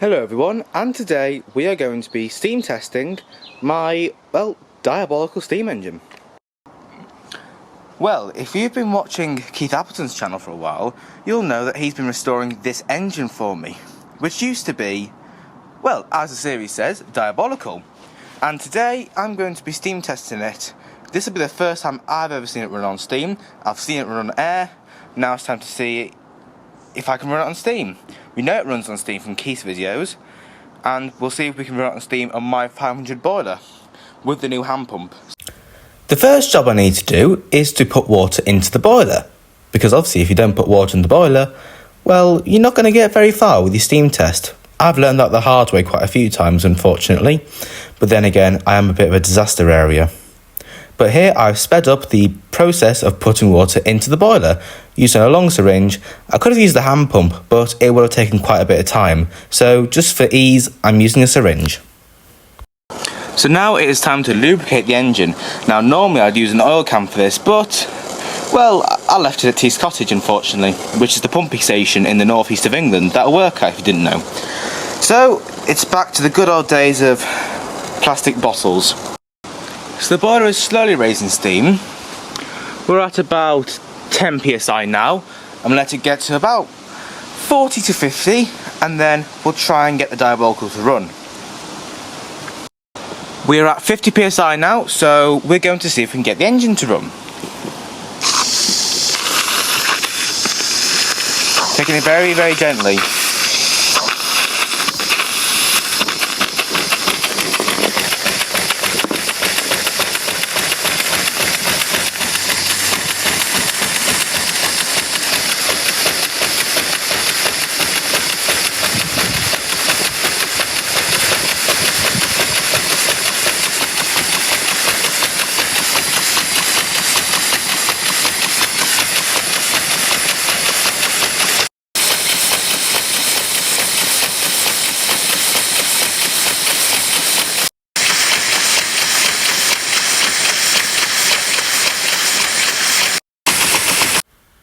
Hello everyone, and today we are going to be steam testing my, diabolical steam engine. Well, if you've been watching Keith Appleton's channel for a while, you'll know that he's been restoring this engine for me, which used to be, well, as the series says, Diabolical. And today I'm going to be steam testing it. This will be the first time I've ever seen it run on steam. I've seen it run on air. Now it's time to see if I can run it on steam. We know it runs on steam from Keith's videos, and we'll see if we can run it on steam on my 500 boiler with the new hand pump. The first job I need to do is to put water into the boiler, because obviously if you don't put water in the boiler, well, you're not going to get very far with your steam test. I've learned that the hard way quite a few times, unfortunately, but then again, I am a bit of a disaster area. But here I've sped up the process of putting water into the boiler using a long syringe. I could have used the hand pump, but it would have taken quite a bit of time. So just for ease, I'm using a syringe. So now it is time to lubricate the engine. Now normally I'd use an oil can for this, but, well, I left it at Tees Cottage unfortunately, which is the pumping station in the northeast of England. That'll work out if you didn't know. So it's back to the good old days of plastic bottles. So the boiler is slowly raising steam. We're at about 10 psi now. I'm going to let it get to about 40 to 50 and then we'll try and get the Diabolical to run. We're at 50 psi now, so we're going to see if we can get the engine to run. Taking it very, very gently.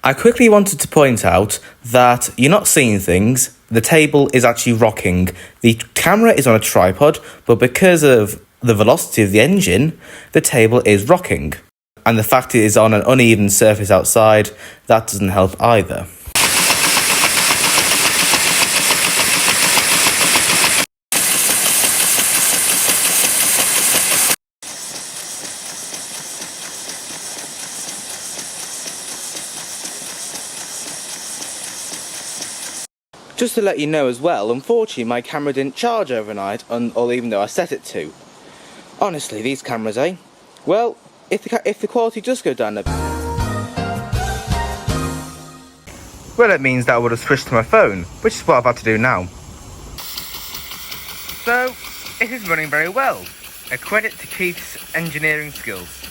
I quickly wanted to point out that you're not seeing things. The table is actually rocking. The camera is on a tripod, but because of the velocity of the engine, the table is rocking. And the fact it is on an uneven surface outside, that doesn't help either. Just to let you know as well, unfortunately my camera didn't charge overnight, or even though I set it to. Honestly, these cameras, eh? Well, if the quality does go down a bit, well, it means that I would have switched to my phone, which is what I've had to do now. So, it is running very well. A credit to Keith's engineering skills.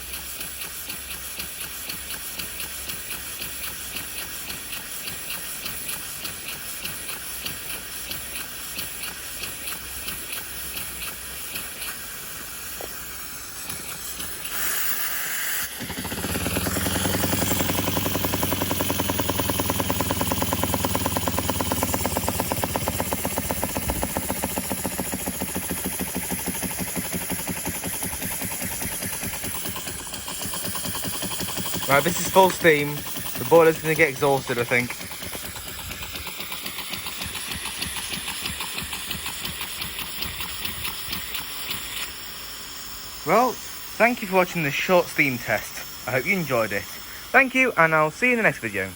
Right, this is full steam. The boiler's going to get exhausted, I think. Well, thank you for watching this short steam test. I hope you enjoyed it. Thank you, and I'll see you in the next video.